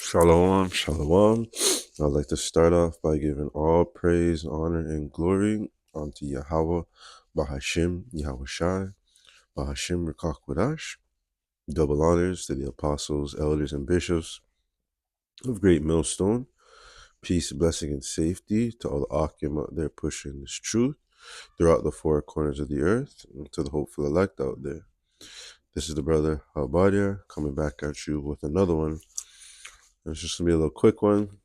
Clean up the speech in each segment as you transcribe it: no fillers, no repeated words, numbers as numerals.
Shalom, shalom. I'd like to start off by giving all praise, honor, and glory unto Yahweh, Bahashim, Yahweh Shai, Bahashim Rekach Wadash. Double honors to the apostles, elders, and bishops of Great Millstone. Peace, blessing, and safety to all the Akim out there pushing this truth throughout the four corners of the earth and to the hopeful elect out there. This is the brother Habadia coming back at you with another one. It's just going to be a little quick one.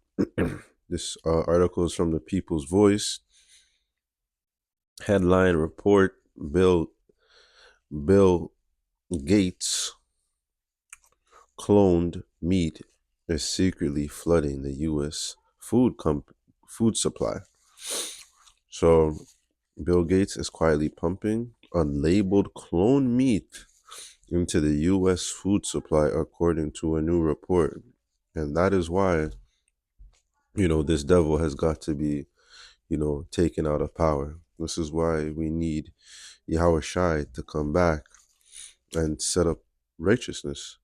This article is from the People's Voice. Headline report: Bill Gates cloned meat is secretly flooding the U.S. food supply. So Bill Gates is quietly pumping unlabeled cloned meat into the U.S. food supply, according to a new report. And that is why, this devil has got to be, taken out of power. This is why we need Yahweh Shai to come back and set up righteousness,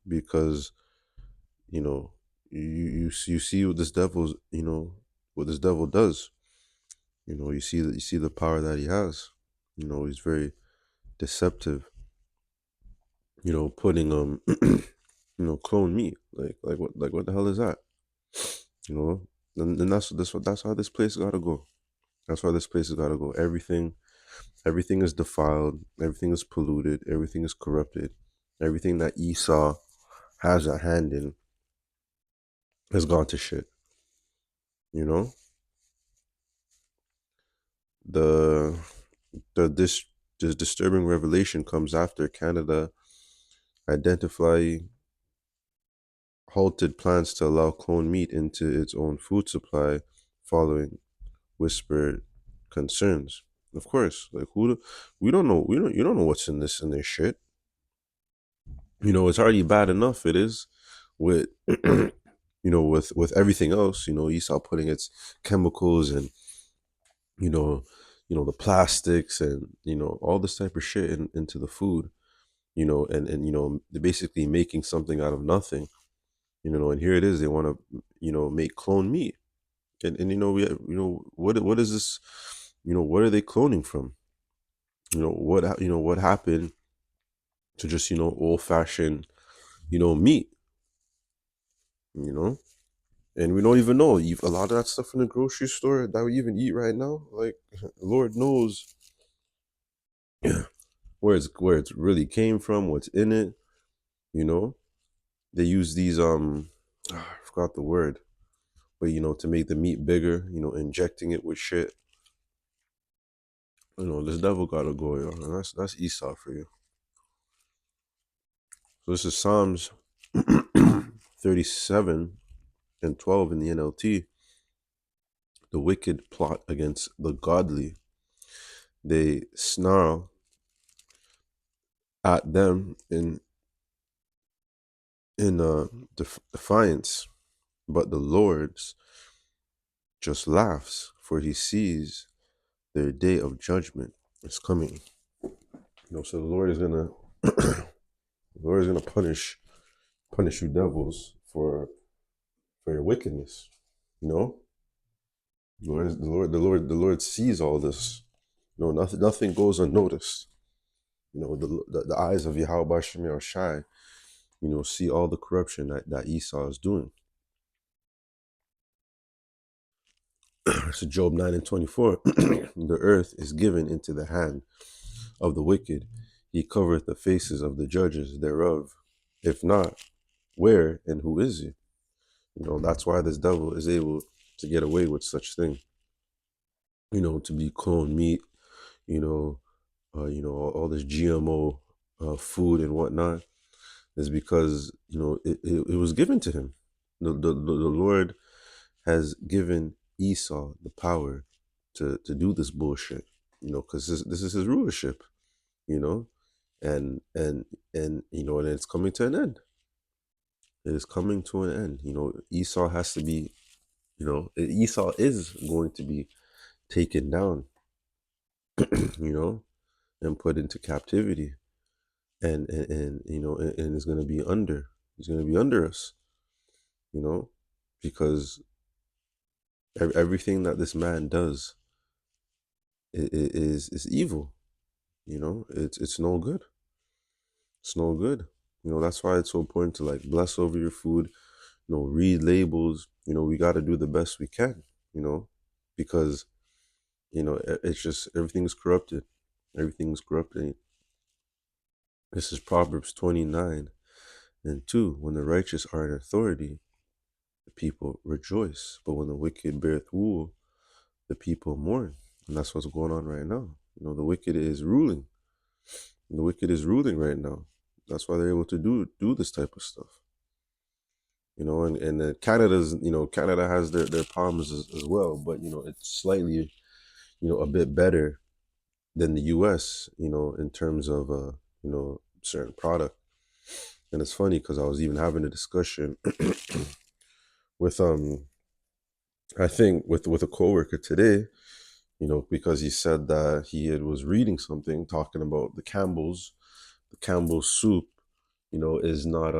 because, you see what this devil's, what this devil does. You see the power that he has. He's very deceptive. Putting clone meat. What the hell is that? And that's how this place gotta go. That's why this place has gotta go. Everything is defiled, everything is polluted, everything is corrupted, everything that Esau has a hand in has gone to shit. This disturbing revelation comes after Canada identified halted plans to allow cloned meat into its own food supply following whispered concerns. Of course, we don't know you don't know what's in this shit. It's already bad enough it is with with everything else, Esau putting its chemicals and the plastics and all this type of shit into the food, and they're basically making something out of nothing, and here it is, they want to make clone meat. And what is this? What are they cloning from? What happened to just old fashioned meat? And we don't even know a lot of that stuff in the grocery store that we even eat right now. Like, Lord knows where it's really came from, what's in it. They use these I forgot the word, but to make the meat bigger, injecting it with shit. This devil gotta go, yo. And that's Esau for you. So this is Psalms 37 and 12 in the NLT. The wicked plot against the godly. They snarl at them in defiance, but the Lord's just laughs, for he sees their day of judgment is coming. So the Lord is gonna punish you devils for your wickedness. The Lord sees all this. Nothing goes unnoticed. The eyes of Yahweh Bashim Shai, see all the corruption that Esau is doing. So Job 9 and 24, the earth is given into the hand of the wicked. He covereth the faces of the judges thereof. If not, where and who is he? That's why this devil is able to get away with such thing. To be cloned meat, all this GMO food and whatnot, is because it was given to him. The Lord has given Esau the power to do this bullshit, because this is his rulership, and it's coming to an end. It is coming to an end. Esau has to be, Esau is going to be taken down, and put into captivity, and is going to be under. He's going to be under us. you know, because everything that this man does is evil. You know, it's no good. It's no good. You know, that's why it's so important to like bless over your food. You know, read labels. You know, we got to do the best we can. You know, because you know it's just everything's corrupted. Everything's corrupted. This is Proverbs 29:2. When the righteous are in authority, the people rejoice, but when the wicked beareth rule, the people mourn. And that's what's going on right now. You know, the wicked is ruling. The wicked is ruling right now. That's why they're able to do this type of stuff. You know, and Canada's, you know, Canada has their problems as well, but you know, it's slightly, you know, a bit better than the US, you know, in terms of you know, certain product. And it's funny because I was even having a discussion with I think with a coworker today, you know, because he said that was reading something talking about the Campbell's soup, you know, is not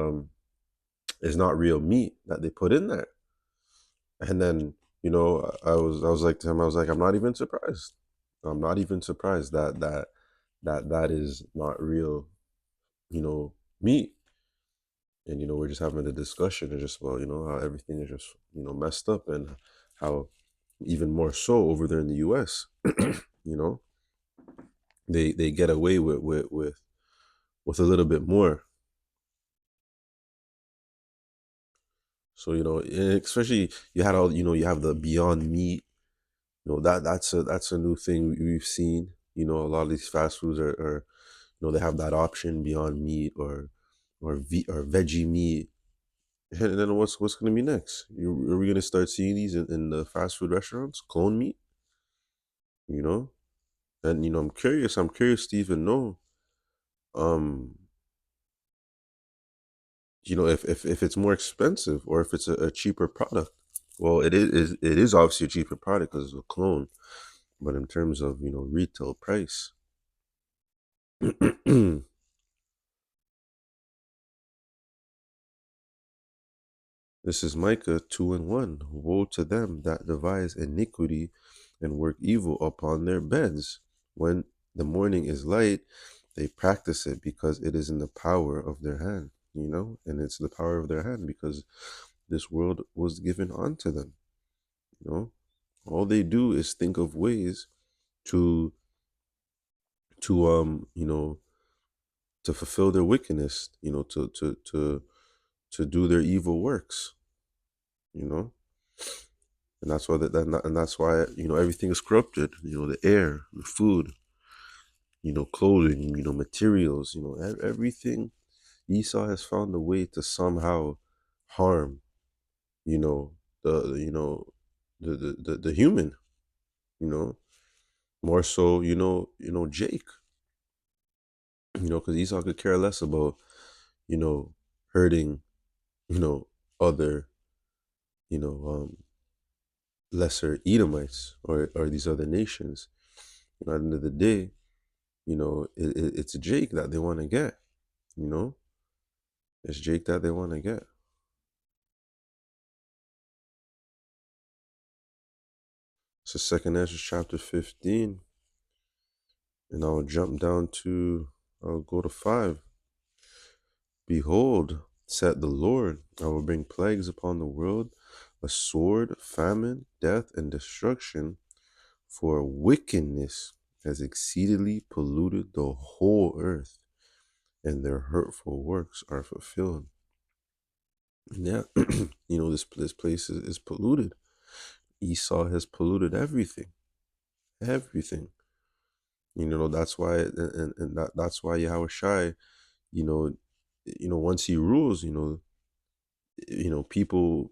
real meat that they put in there. And then, you know, I was like to him, I was like, I'm not even surprised. I'm not even surprised that is not real, you know, meat. And you know, we're just having a discussion and just about, you know, how everything is just, you know, messed up, and how even more so over there in the US, you know, they get away with a little bit more. So, you know, especially you had all, you know, you have the Beyond Meat, you know, that's a new thing we've seen. You know, a lot of these fast foods are you know, they have that option, Beyond Meat or veggie meat. And then what's going to be next? Are we going to start seeing these in the fast food restaurants? Clone meat, you know? And you know, I'm curious to even know, um, you know, if it's more expensive or if it's a cheaper product. Well, it is obviously a cheaper product because it's a clone, but in terms of, you know, retail price, this is Micah 2:1. Woe to them that devise iniquity and work evil upon their beds. When the morning is light, they practice it because it is in the power of their hand, you know, and it's the power of their hand because this world was given unto them, you know. All they do is think of ways to you know, to fulfill their wickedness, you know, to do their evil works, you know. And that's why and that's why, you know, everything is corrupted, you know, the air, the food, you know, clothing, you know, materials, you know, everything. Esau has found a way to somehow harm, you know, you know, the human, you know, more so, you know, Jake, you know, because Esau could care less about, you know, hurting, you know, other, you know, lesser Edomites or these other nations. You know, at the end of the day, you know, it's Jake that they want to get, you know, it's Jake that they want to get. So Second Ezra chapter 15, and I'll jump down to, I'll go to 5. Behold, said the Lord, I will bring plagues upon the world, a sword, famine, death, and destruction, for wickedness has exceedingly polluted the whole earth, and their hurtful works are fulfilled. Yeah, you know, this place is polluted. Esau has polluted everything, everything. You know, that's why, and that's why Yahweh Shai, you know, once he rules, you know, people,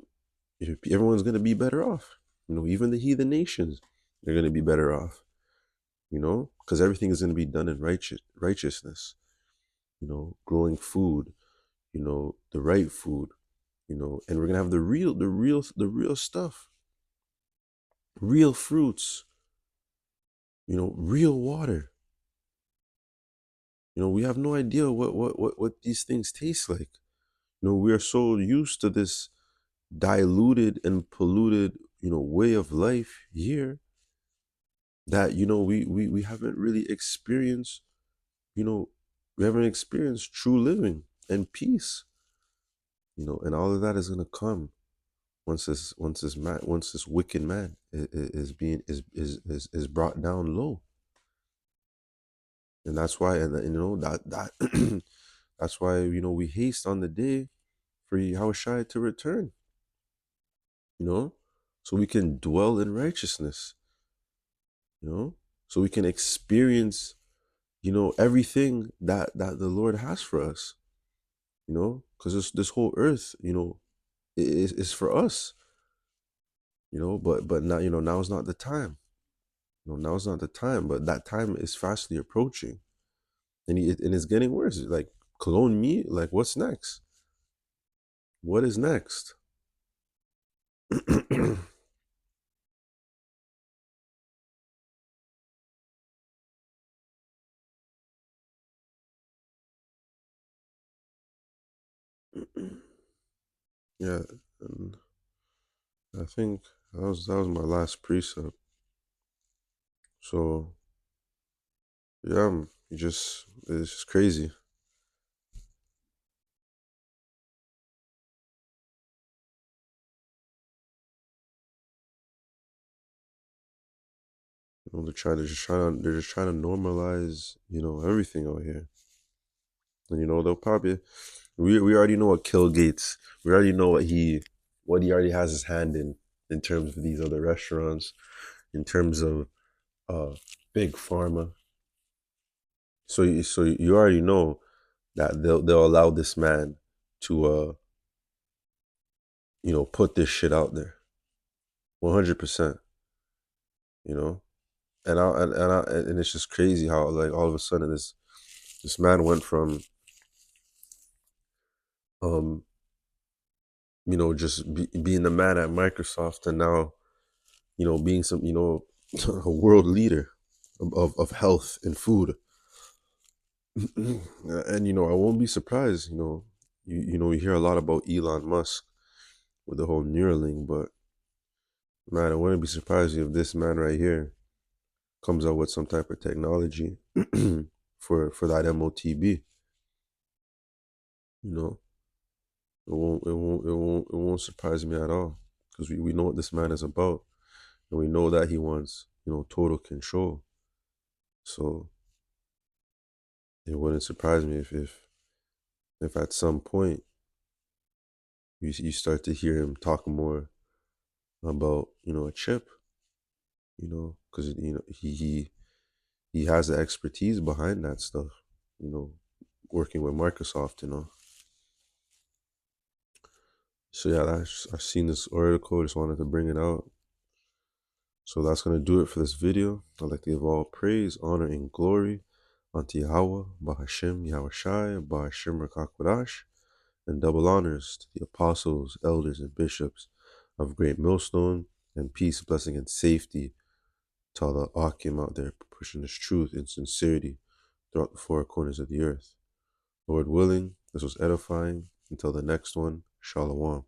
everyone's gonna be better off. You know, even the heathen nations, they're gonna be better off. You know, because everything is gonna be done in righteousness. You know, growing food, you know, the right food, you know, and we're gonna have the real stuff, real fruits, you know, real water. You know, we have no idea what these things taste like. You know, we are so used to this, diluted and polluted, way of life here that, we haven't really experienced, you know, we haven't experienced true living and peace, and all of that is gonna come once this wicked man is being is brought down low. And that's why, and that that's why, we haste on the day for Yahushua to return, so we can dwell in righteousness, so we can experience, everything that the Lord has for us, because this whole earth, is for us, but now, now is not the time. Now is not the time, but that time is fastly approaching, and it's getting worse. Like, clone me, like, what's next? What is next? Yeah, and I think that was my last precept. So yeah, it's just crazy. They're just trying to normalize, everything out here. And they'll probably we already know what Kill Gates. We already know what he already has his hand in terms of these other restaurants, in terms of uh big pharma. So you already know that they'll allow this man to put this shit out there 100%, you know and it's just crazy how, like, all of a sudden this man went from um just being the man at Microsoft, and now being some a world leader of health and food. And I won't be surprised, you hear a lot about Elon Musk with the whole Neuralink, but man, I wouldn't be surprised if this man right here comes out with some type of technology for that MOTB. you know it won't surprise me at all, because we know what this man is about, and we know that he wants total control. So it wouldn't surprise me if at some point you start to hear him talk more about a chip, because he has the expertise behind that stuff, working with Microsoft. So yeah, I've seen this article, just wanted to bring it out. So that's going to do it for this video. I'd like to give all praise, honor, and glory unto Yahweh, Bahashem, Yahushai, Bahashem Rakakwadash, and double honors to the apostles, elders, and bishops of Great Millstone, and peace, blessing, and safety to all the Akim out there pushing this truth in sincerity throughout the four corners of the earth. Lord willing, this was edifying. Until the next one, Shalom.